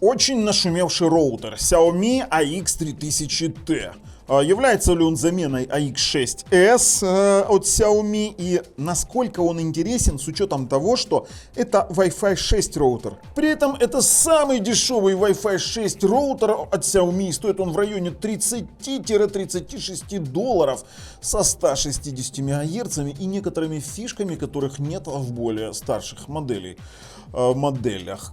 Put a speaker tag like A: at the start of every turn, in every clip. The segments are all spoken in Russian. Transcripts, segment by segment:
A: Очень нашумевший роутер Xiaomi AX3000T. Является ли он заменой AX6S от Xiaomi и насколько он интересен с учетом того, что это Wi-Fi 6 роутер. При этом это самый дешевый Wi-Fi 6 роутер от Xiaomi. Стоит он в районе 30-36 долларов со 160 МГц и некоторыми фишками, которых нет в более старших моделях.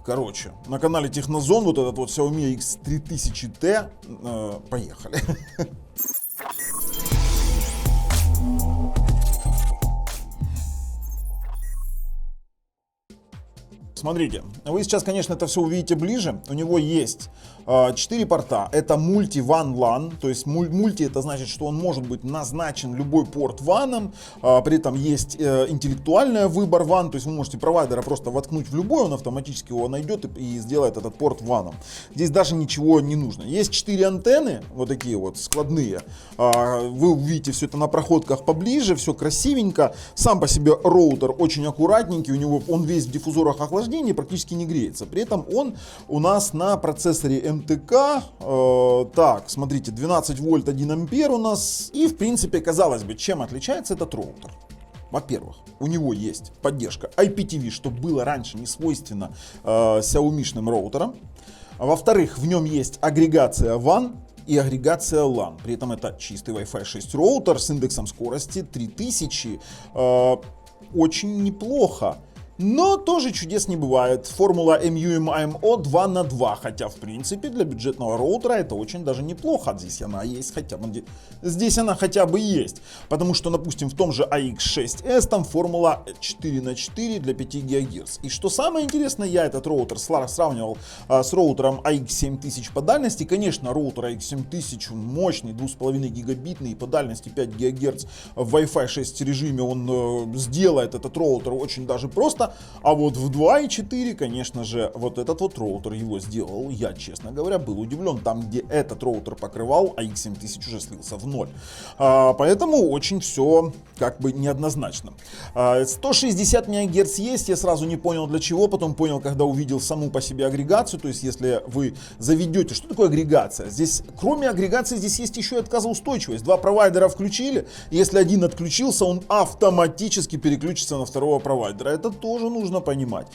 A: Короче, на канале Технозон вот этот вот Xiaomi AX3000T. Поехали. Смотрите, вы сейчас, конечно, это все увидите ближе. У него есть 4 порта. Это мульти-WAN LAN, то есть мульти это значит, что он может быть назначен любой порт WAN. При этом есть интеллектуальный выбор WAN, то есть вы можете провайдера просто воткнуть в любой, он автоматически его найдет и сделает этот порт WAN. Здесь даже ничего не нужно. Есть 4 антенны, вот такие вот складные. Вы увидите все это на проходках поближе, все красивенько. Сам по себе роутер очень аккуратненький, у него он весь в диффузорах охлаждения, практически не греется. При этом он у нас на процессоре МТК. Так, смотрите, 12 вольт 1 ампер у нас. И в принципе, казалось бы, чем отличается этот роутер? Во-первых, у него есть поддержка IPTV, что было раньше не свойственно Xiaomi-шным роутерам. Во-вторых, в нем есть агрегация WAN и агрегация LAN. При этом это чистый Wi-Fi 6 роутер с индексом скорости 3000. Очень неплохо. Но тоже чудес не бывает. Формула MU-MIMO 2 на 2, хотя в принципе для бюджетного роутера это очень даже неплохо. Здесь она есть хотя бы есть. Потому что, допустим, в том же AX6S там формула 4 на 4 для 5 ГГц. И что самое интересное, я этот роутер сравнивал с роутером AX7000 по дальности. Конечно, роутер AX7000 мощный, 2,5 гигабитный, по дальности 5 ГГц в Wi-Fi 6 режиме он сделает этот роутер очень даже просто. А вот в 2.4, конечно же, вот этот вот роутер его сделал. Я, честно говоря, был удивлен. Там, где этот роутер покрывал, AX7000 уже слился в ноль. Поэтому очень все как бы неоднозначно. 160 МГц есть, я сразу не понял для чего, потом понял, когда увидел саму по себе агрегацию. То есть, если вы заведете, что такое агрегация? Здесь, кроме агрегации, здесь есть еще и отказоустойчивость. Два провайдера включили, если один отключился, он автоматически переключится на второго провайдера. Это тоже нужно понимать.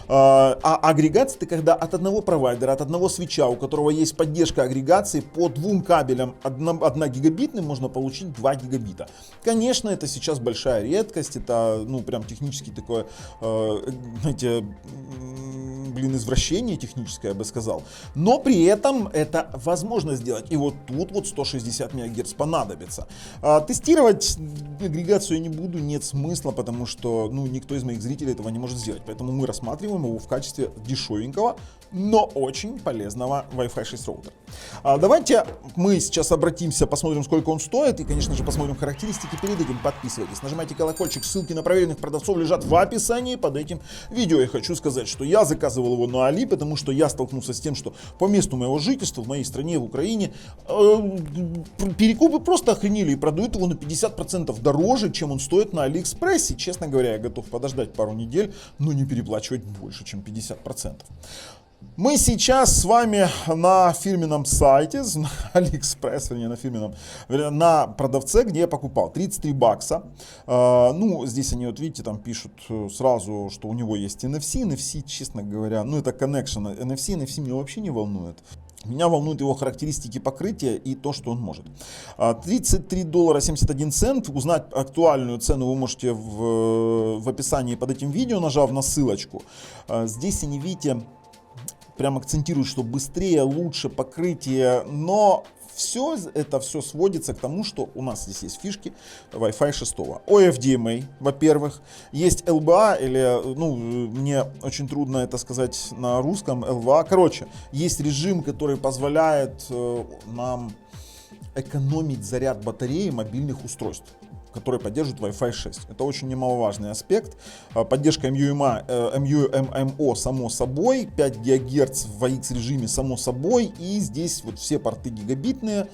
A: А агрегация — это когда от одного провайдера, от одного свитча, у которого есть поддержка агрегации, по двум кабелям 1 гигабитным можно получить 2 гигабита. Конечно, это сейчас большая редкость, это, ну, прям технически такое, знаете, извращение техническое, я бы сказал. Но при этом это возможно сделать. И вот тут вот 160 МГц понадобится. Тестировать агрегацию я не буду, нет смысла, потому что, ну, никто из моих зрителей этого не может сделать. Поэтому мы рассматриваем его в качестве дешевенького, но очень полезного Wi-Fi 6 роутера. Давайте мы сейчас обратимся, посмотрим, сколько он стоит, и, конечно же, посмотрим характеристики. Перед этим подписывайтесь, нажимайте колокольчик, ссылки на проверенных продавцов лежат в описании под этим видео. Я хочу сказать, что я заказывал его на Али, потому что я столкнулся с тем, что по месту моего жительства, в моей стране, в Украине, перекупы просто охренели и продают его на 50% дороже, чем он стоит на Алиэкспрессе. Честно говоря, я готов подождать пару недель, но не переплачивать больше, чем 50%. Мы сейчас с вами на фирменном сайте, на Алиэкспресс, вернее, на продавце, где я покупал, 33 бакса. Ну, здесь они, вот видите, там пишут сразу, что у него есть NFC. NFC, честно говоря, ну, это connection. NFC меня вообще не волнует. Меня волнуют его характеристики покрытия и то, что он может. 33 доллара 71 цент. Узнать актуальную цену вы можете в описании под этим видео, нажав на ссылочку. Здесь они, видите, прям акцентируют, что быстрее, лучше покрытие, но все сводится к тому, что у нас здесь есть фишки Wi-Fi 6. OFDMA, во-первых, есть LBA, или, ну, мне очень трудно это сказать на русском, LVA. Короче, есть режим, который позволяет нам экономить заряд батареи мобильных устройств, которые поддерживают Wi-Fi 6. Это очень немаловажный аспект. Поддержка MU-MIMO само собой, 5 ГГц в AX режиме само собой, и здесь вот все порты гигабитные.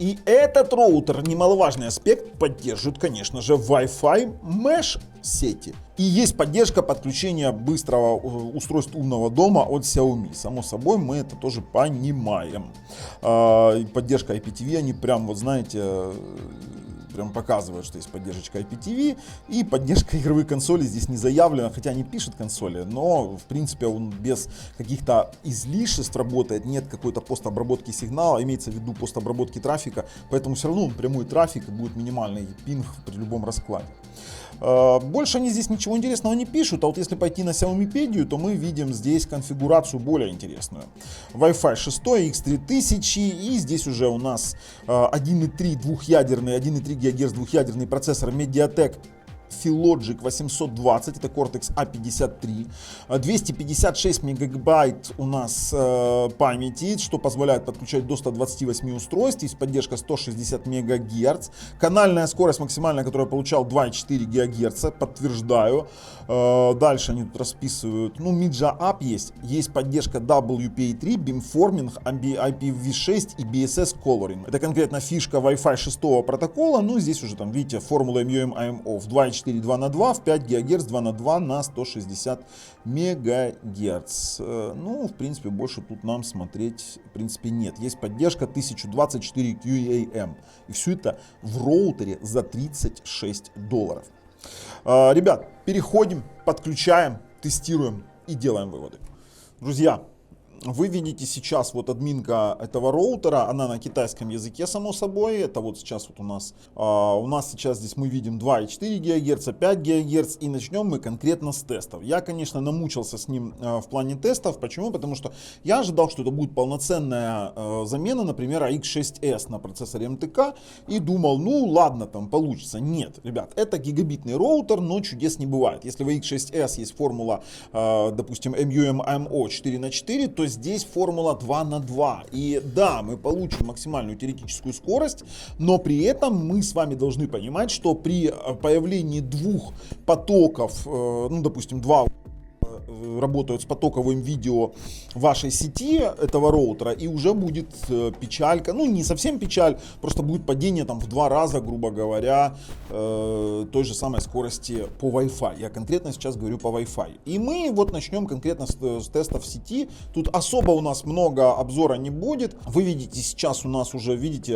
A: И этот роутер, немаловажный аспект, поддерживает, конечно же, Wi-Fi Mesh сети. И есть поддержка подключения быстрого устройства умного дома от Xiaomi. Само собой, мы это тоже понимаем. Поддержка IPTV, они прям, вот знаете, прям показывают, что есть поддержка IPTV, и поддержка игровых консолей здесь не заявлена, хотя они пишут консоли, но в принципе он без каких-то излишеств работает, нет какой-то постобработки сигнала, имеется в виду постобработки трафика, поэтому все равно прямой трафик и будет минимальный пинг при любом раскладе. Больше они здесь ничего интересного не пишут, а вот если пойти на Xiaomi-педию, то мы видим здесь конфигурацию более интересную. Wi-Fi 6, X3000, и здесь уже у нас 1.3 двухъядерный, 1.3 ГГц двухъядерный процессор MediaTek Filogic 820, это Cortex A53, 256 мегабайт у нас памяти, что позволяет подключать до 128 устройств, есть поддержка 160 МГц, канальная скорость максимальная, которую я получал, 2,4 ГГц, подтверждаю. Дальше они тут расписывают, ну, Media Up есть поддержка WPA3, Beamforming, IPv6 и BSS Coloring. Это конкретно фишка Wi-Fi 6 протокола, ну, здесь уже там, видите, формула MUM-IMO в 2,4 2 на 2 в 5 ГГц 2 на 2 на 160 МГц. Ну, в принципе, больше тут нам смотреть, в принципе, нет. Есть поддержка 1024 QAM. И все это в роутере за $36. Ребят, переходим, подключаем, тестируем и делаем выводы. Друзья, вы видите сейчас вот админка этого роутера, она на китайском языке, само собой. Это вот сейчас вот у нас сейчас здесь мы видим 2,4 ГГц, 5 ГГц, и начнем мы конкретно с тестов. Я, конечно, намучился с ним в плане тестов. Почему? Потому что я ожидал, что это будет полноценная замена, например, AX6S на процессоре МТК, и думал, ну ладно, там получится. Нет, ребят, это гигабитный роутер, но чудес не бывает. Если в AX6S есть формула, допустим, MUM-IMO 4×4, то здесь формула 2 на 2. И да, мы получим максимальную теоретическую скорость, но при этом мы с вами должны понимать, что при появлении двух потоков, ну, допустим, два работают с потоковым видео вашей сети этого роутера, и уже будет печалька, ну не совсем печаль, просто будет падение там в 2 раза, грубо говоря, той же самой скорости по Wi-Fi. Я конкретно сейчас говорю по Wi-Fi. И мы вот начнем конкретно с тестов сети. Тут особо у нас много обзора не будет. Вы видите, сейчас у нас уже, видите,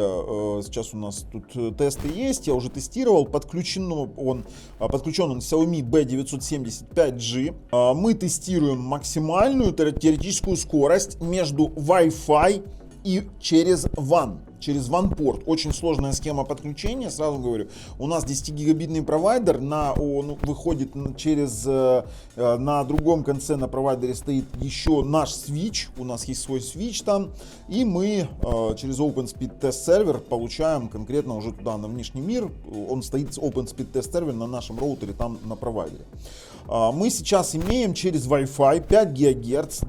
A: сейчас у нас тут тесты есть, я уже тестировал, подключен он Xiaomi B975G. Мы тестируем максимальную теоретическую скорость между Wi-Fi и через WAN. Через WAN-порт. Очень сложная схема подключения, сразу говорю. У нас 10-гигабитный провайдер выходит через, на другом конце на провайдере стоит еще наш свич. У нас есть свой свич там. И мы через OpenSpeed Test Server получаем конкретно уже туда на внешний мир. Он стоит OpenSpeed Test Server на нашем роутере там на провайдере. Мы сейчас имеем через Wi-Fi 5 ГГц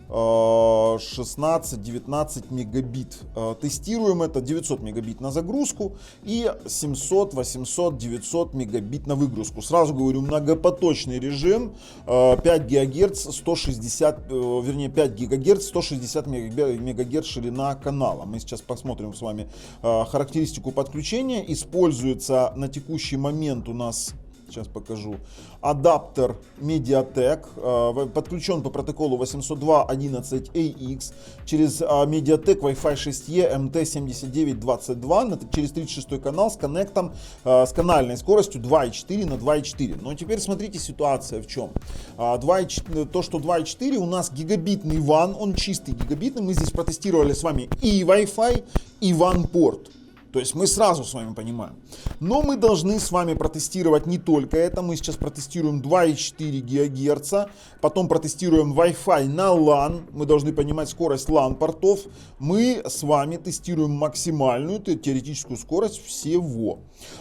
A: 16-19 мегабит. Тестируем это 900 мегабит на загрузку и 700, 800, 900 мегабит на выгрузку. Сразу говорю, многопоточный режим, 5 ГГц 160, вернее 5 ГГц 160 МГц ширина канала. Мы сейчас посмотрим с вами характеристику подключения. Используется на текущий момент у нас, сейчас покажу, адаптер MediaTek, подключен по протоколу 802.11ax через MediaTek Wi-Fi 6E MT7922 через 36 канал с коннектом, с канальной скоростью 2.4 на 2.4. Но теперь смотрите, ситуация в чем. То, что 2.4 у нас гигабитный WAN, он чистый гигабитный, мы здесь протестировали с вами и Wi-Fi, и WAN-порт. То есть мы сразу с вами понимаем. Но мы должны с вами протестировать не только это. Мы сейчас протестируем 2,4 ГГц. Потом протестируем Wi-Fi на LAN. Мы должны понимать скорость LAN-портов. Мы с вами тестируем максимальную теоретическую скорость всего.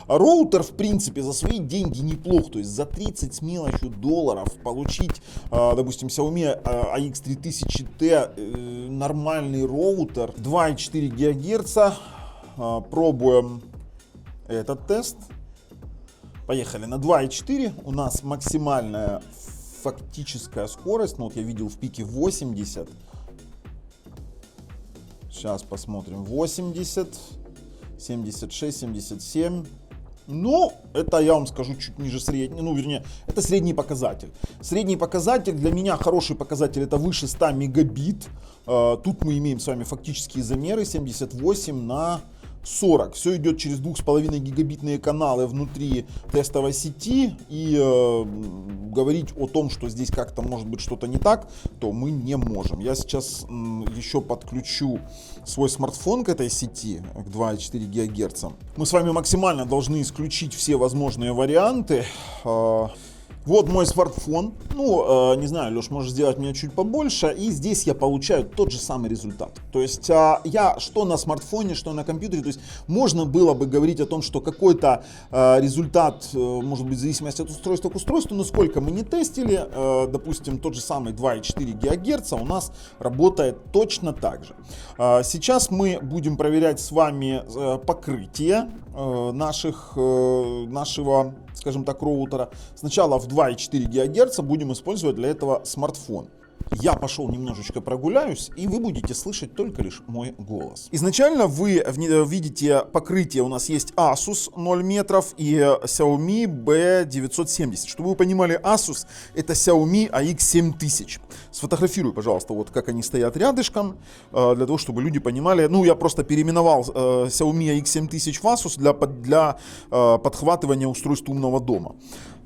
A: Роутер, в принципе, за свои деньги неплох. То есть за 30 с мелочью долларов получить, допустим, Xiaomi AX3000T нормальный роутер 2,4 ГГц. Пробуем этот тест. Поехали. На 2.4 у нас максимальная фактическая скорость. Ну вот я видел в пике 80. Сейчас посмотрим. 80, 76, 77. Ну, это, я вам скажу, чуть ниже среднего, ну, вернее, это средний показатель. Средний показатель, для меня хороший показатель, это выше 100 мегабит. Тут мы имеем с вами фактические замеры 78 на 40. Все идет через 2,5 гигабитные каналы внутри тестовой сети. И говорить о том, что здесь как-то может быть что-то не так, то мы не можем. Я сейчас еще подключу свой смартфон к этой сети, к 2,4 ГГц. Мы с вами максимально должны исключить все возможные варианты. Вот мой смартфон. Ну, не знаю, Леш, можешь сделать меня чуть побольше. И здесь я получаю тот же самый результат. То есть я что на смартфоне, что на компьютере. То есть можно было бы говорить о том, что какой-то результат может быть в зависимости от устройства к устройству. Но сколько мы не тестили, допустим, тот же самый 2,4 ГГц у нас работает точно так же. Сейчас мы будем проверять с вами покрытие нашего, скажем так, роутера. Сначала в 2,4 ГГц будем использовать для этого смартфон. Я пошел немножечко прогуляюсь, и вы будете слышать только лишь мой голос. Изначально вы видите покрытие, у нас есть Asus 0 метров и Xiaomi B970. Чтобы вы понимали, Asus это Xiaomi AX7000. Сфотографирую, пожалуйста, вот как они стоят рядышком, для того, чтобы люди понимали. Ну, я просто переименовал Xiaomi AX7000 в Asus для подхватывания устройств умного дома.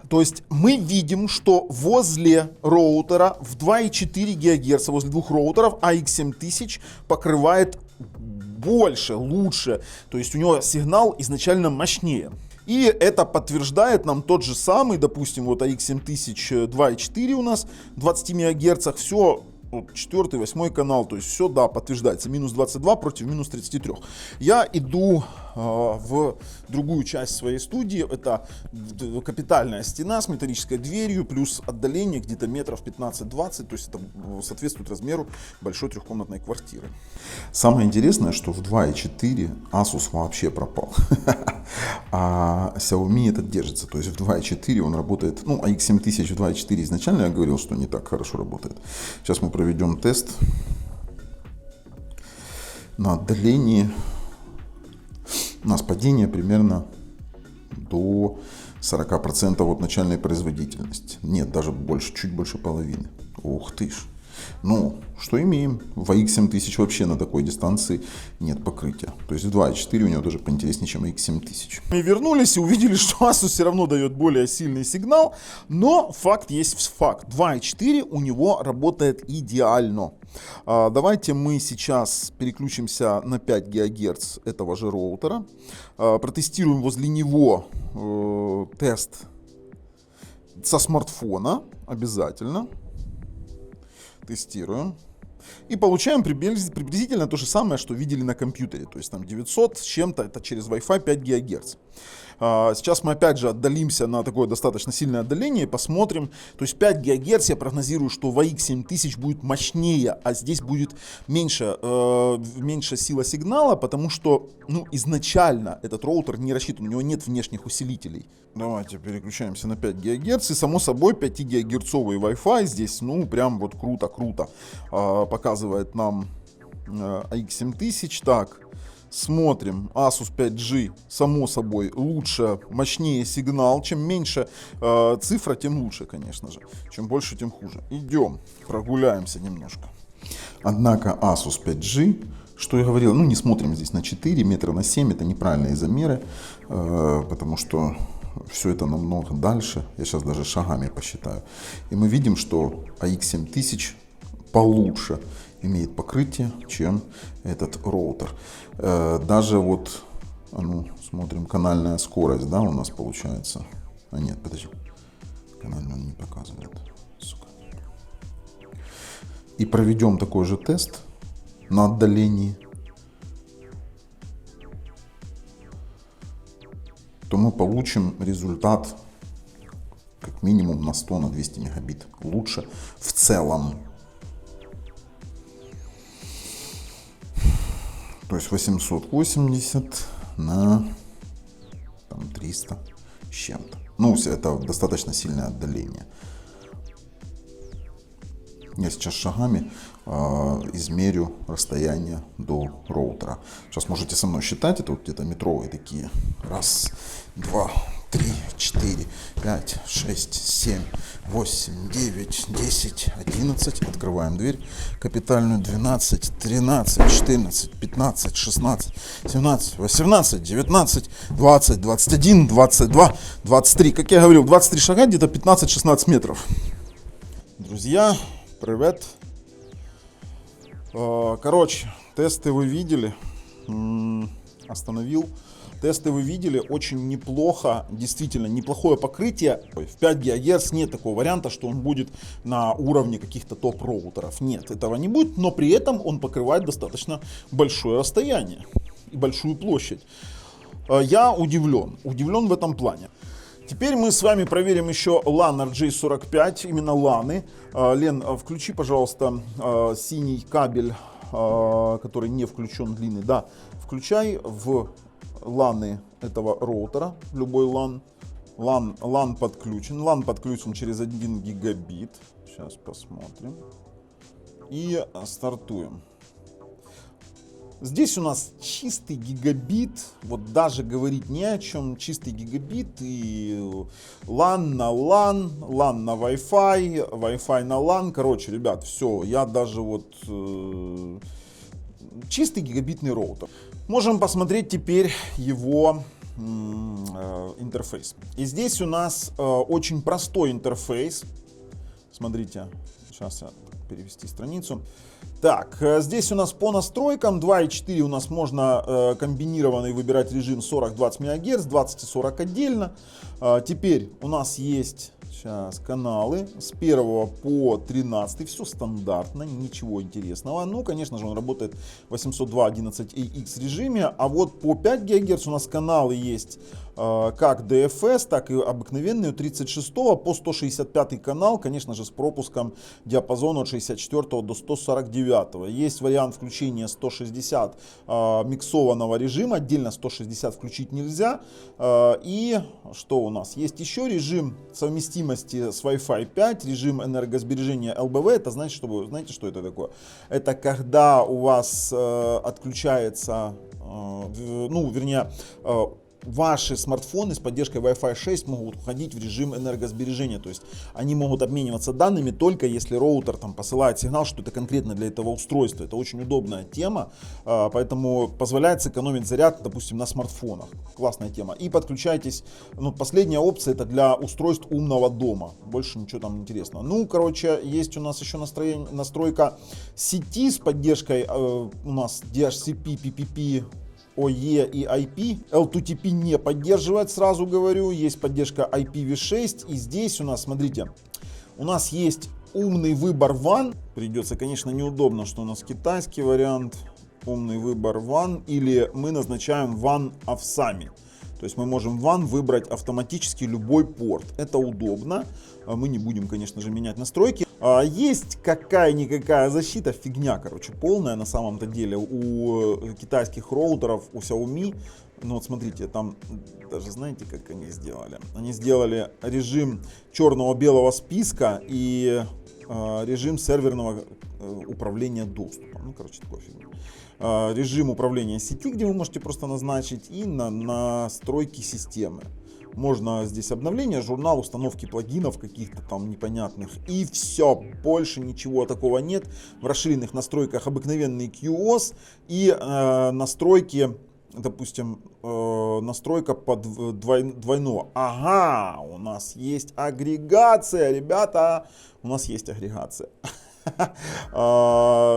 A: То есть мы видим, что возле роутера в 2,4 ГГц, возле двух роутеров AX7000 покрывает больше, лучше. То есть у него сигнал изначально мощнее. И это подтверждает нам тот же самый, допустим, вот AX7000 2,4 у нас, 20 МГц, все. Вот 4-й, 8-й канал, то есть все, да, подтверждается. Минус 22 против минус 33. Я иду в другую часть своей студии. Это капитальная стена с металлической дверью, плюс отдаление где-то метров 15-20. То есть это соответствует размеру большой трехкомнатной квартиры. Самое интересное, что в 2.4 Asus вообще пропал. А Xiaomi этот держится. То есть в 2.4 он работает. Ну, AX7000 в 2.4 изначально я говорил, что не так хорошо работает. Сейчас мы проведем тест на отдалении. У нас падение примерно до 40% от начальной производительности. Нет, даже больше, чуть больше половины. Ух ты ж. Ну, что имеем? В AX7000 вообще на такой дистанции нет покрытия. То есть в 2.4 у него даже поинтереснее, чем AX7000. Мы вернулись и увидели, что Asus все равно дает более сильный сигнал. Но факт есть факт. 2.4 у него работает идеально. Давайте мы сейчас переключимся на 5 ГГц этого же роутера. Протестируем возле него тест со смартфона. Обязательно. Тестируем. И получаем приблизительно то же самое, что видели на компьютере. То есть там 900 с чем-то, это через Wi-Fi 5 ГГц. Сейчас мы опять же отдалимся на такое достаточно сильное отдаление и посмотрим. То есть 5 ГГц я прогнозирую, что в AX7000 будет мощнее, а здесь будет меньше сила сигнала, потому что изначально этот роутер не рассчитан, у него нет внешних усилителей. Давайте переключаемся на 5 ГГц и само собой 5 гигагерцовый Wi-Fi здесь прям вот круто показывает нам AX7000. Так. Смотрим, Asus 5G, само собой, лучше, мощнее сигнал. Чем меньше цифра, тем лучше, конечно же. Чем больше, тем хуже. Идем, прогуляемся немножко. Однако Asus 5G, что я говорил, не смотрим здесь на 4 метра, на 7, это неправильные замеры, потому что все это намного дальше. Я сейчас даже шагами посчитаю. И мы видим, что AX7000 получше имеет покрытие, чем этот роутер. Даже вот, смотрим, канальная скорость, да, у нас получается. Нет, подожди, канальную он не показывает. Сука. И проведем такой же тест на отдалении, то мы получим результат как минимум на 100, на 200 мегабит лучше в целом. То есть 880 на 300 с чем-то. Это достаточно сильное отдаление. Я сейчас шагами измерю расстояние до роутера. Сейчас можете со мной считать, это вот где-то метровые такие. Раз, два, 3, 4, 5, 6, 7, 8, 9, 10, 11. Открываем дверь капитальную. 12, 13, 14, 15, 16, 17, 18, 19, 20, 21, 22, 23. Как я говорил, 23 шага, где-то 15-16 метров. Друзья, привет. Короче, тесты вы видели. Остановил. Тесты вы видели, очень неплохо, действительно неплохое покрытие. В 5 ГГц нет такого варианта, что он будет на уровне каких-то топ-роутеров. Нет, этого не будет, но при этом он покрывает достаточно большое расстояние и большую площадь. Я удивлен в этом плане. Теперь мы с вами проверим еще LAN RJ45, именно LAN. Лен, включи, пожалуйста, синий кабель, который не включен, длинный. Да, включай в LAN этого роутера, любой LAN. LAN подключен. LAN подключен через 1 гигабит. Сейчас посмотрим. И стартуем. Здесь у нас чистый гигабит, вот даже говорить не о чем, чистый гигабит и LAN на LAN, LAN на Wi-Fi, Wi-Fi на LAN. Короче, ребят, все, я даже вот чистый гигабитный роутер. Можем посмотреть теперь его интерфейс. И здесь у нас очень простой интерфейс. Смотрите, сейчас я перевести страницу. Так, здесь у нас по настройкам 2.4 у нас можно комбинированный выбирать режим 40-20 МГц, 20 и 40 отдельно. Теперь у нас есть сейчас каналы с 1 по 13, все стандартно, ничего интересного. Ну, конечно же, он работает в 802.11ax режиме, а вот по 5 ГГц у нас каналы есть как DFS, так и обыкновенные 36 по 165 канал, конечно же, с пропуском диапазона от 64 до 149. Есть вариант включения 160 миксованного режима, отдельно 160 включить нельзя. И что у нас? Есть еще режим совместимости с Wi-Fi 5, режим энергосбережения ЛБВ. Это значит, что вы знаете, что это такое? Это когда у вас отключается, ваши смартфоны с поддержкой Wi-Fi 6 могут уходить в режим энергосбережения, то есть они могут обмениваться данными только если роутер там посылает сигнал, что это конкретно для этого устройства. Это очень удобная тема, поэтому позволяет сэкономить заряд, допустим, на смартфонах. Классная тема. И подключайтесь, последняя опция это для устройств умного дома, больше ничего там интересного. Короче, есть у нас еще настройка сети с поддержкой у нас DHCP, PPP, OE и IP. L2TP не поддерживает, сразу говорю. Есть поддержка IPv6. И здесь у нас, смотрите, у нас есть умный выбор WAN. Придется, конечно, неудобно, что у нас китайский вариант. Умный выбор WAN. Или мы назначаем WAN овсами. То есть мы можем WAN выбрать автоматически любой порт. Это удобно. Мы не будем, конечно же, менять настройки. Есть какая-никакая защита, фигня, короче, полная на самом-то деле у китайских роутеров, у Xiaomi. Вот смотрите, там даже знаете, как они сделали? Они сделали режим черного-белого списка и режим серверного управления доступом. Короче, такой фигня. Режим управления сети, где вы можете просто назначить, и настройки системы. Можно здесь обновление, журнал, установки плагинов каких-то там непонятных. И все, больше ничего такого нет. В расширенных настройках обыкновенный QoS и настройки, допустим, настройка под двойного. Ага, у нас есть агрегация, ребята, у нас есть агрегация.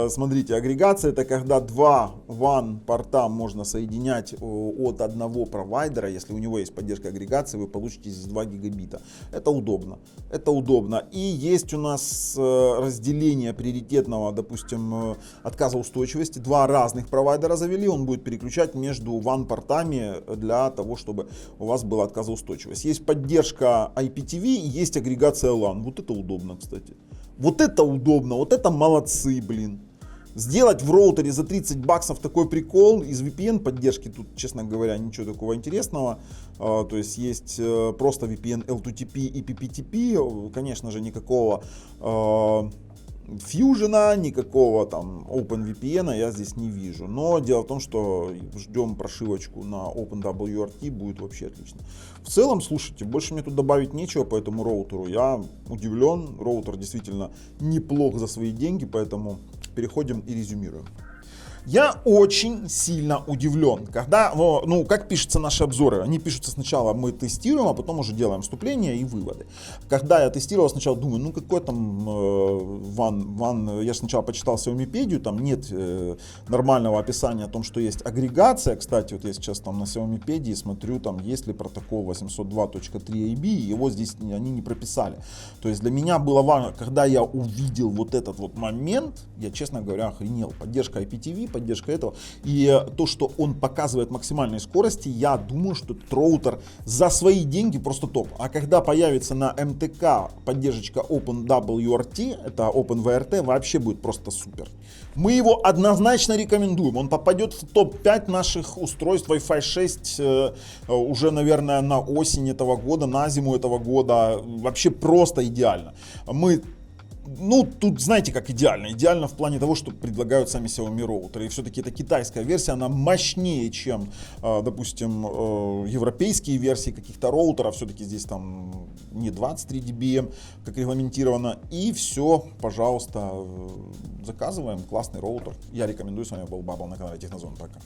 A: Смотрите, агрегация это когда два WAN порта можно соединять от одного провайдера. Если у него есть поддержка агрегации, вы получите здесь 2 гигабита. Это удобно. Это удобно. И есть у нас разделение приоритетного, допустим, отказа устойчивости. Два разных провайдера завели, он будет переключать между WAN портами для того, чтобы у вас была отказоустойчивость. Есть поддержка IPTV и есть агрегация LAN. Вот это удобно, кстати. Вот это удобно, вот это молодцы, блин. Сделать в роутере за 30 баксов такой прикол из VPN поддержки, тут, честно говоря, ничего такого интересного. То есть есть просто VPN L2TP и PPTP, конечно же, никакого Fusion, никакого там OpenVPN я здесь не вижу. Но дело в том, что ждем прошивочку на OpenWRT, будет вообще отлично. В целом, слушайте, больше мне тут добавить нечего по этому роутеру. Я удивлен, роутер действительно неплох за свои деньги, поэтому переходим и резюмируем. Я очень сильно удивлен, когда, ну, как пишутся наши обзоры. Они пишутся сначала, мы тестируем, а потом уже делаем вступления и выводы. Когда я тестировал, сначала думаю, ну какой там я сначала почитал Xiaomipедию, там нет нормального описания о том, что есть агрегация. Кстати, вот я сейчас там на Xiaomipедии смотрю, там есть ли протокол 802.3ab, его здесь они не прописали. То есть для меня было важно, когда я увидел вот этот вот момент, я, честно говоря, охренел. Поддержка IPTV, поддержка этого. И то, что он показывает максимальные скорости, я думаю, что этот роутер за свои деньги просто топ. А когда появится на МТК поддержка OpenWRT, это OpenWRT, вообще будет просто супер. Мы его однозначно рекомендуем. Он попадет в топ-5 наших устройств Wi-Fi 6 уже, наверное, на осень этого года, на зиму этого года. Вообще просто идеально. Ну, тут знаете, как идеально. Идеально в плане того, что предлагают сами Xiaomi роутеры. И все-таки это китайская версия, она мощнее, чем, допустим, европейские версии каких-то роутеров. Все-таки здесь там не 23 dBm, как регламентировано. И все, пожалуйста, заказываем. Классный роутер. Я рекомендую. С вами был Бабл на канале Технозон. Пока.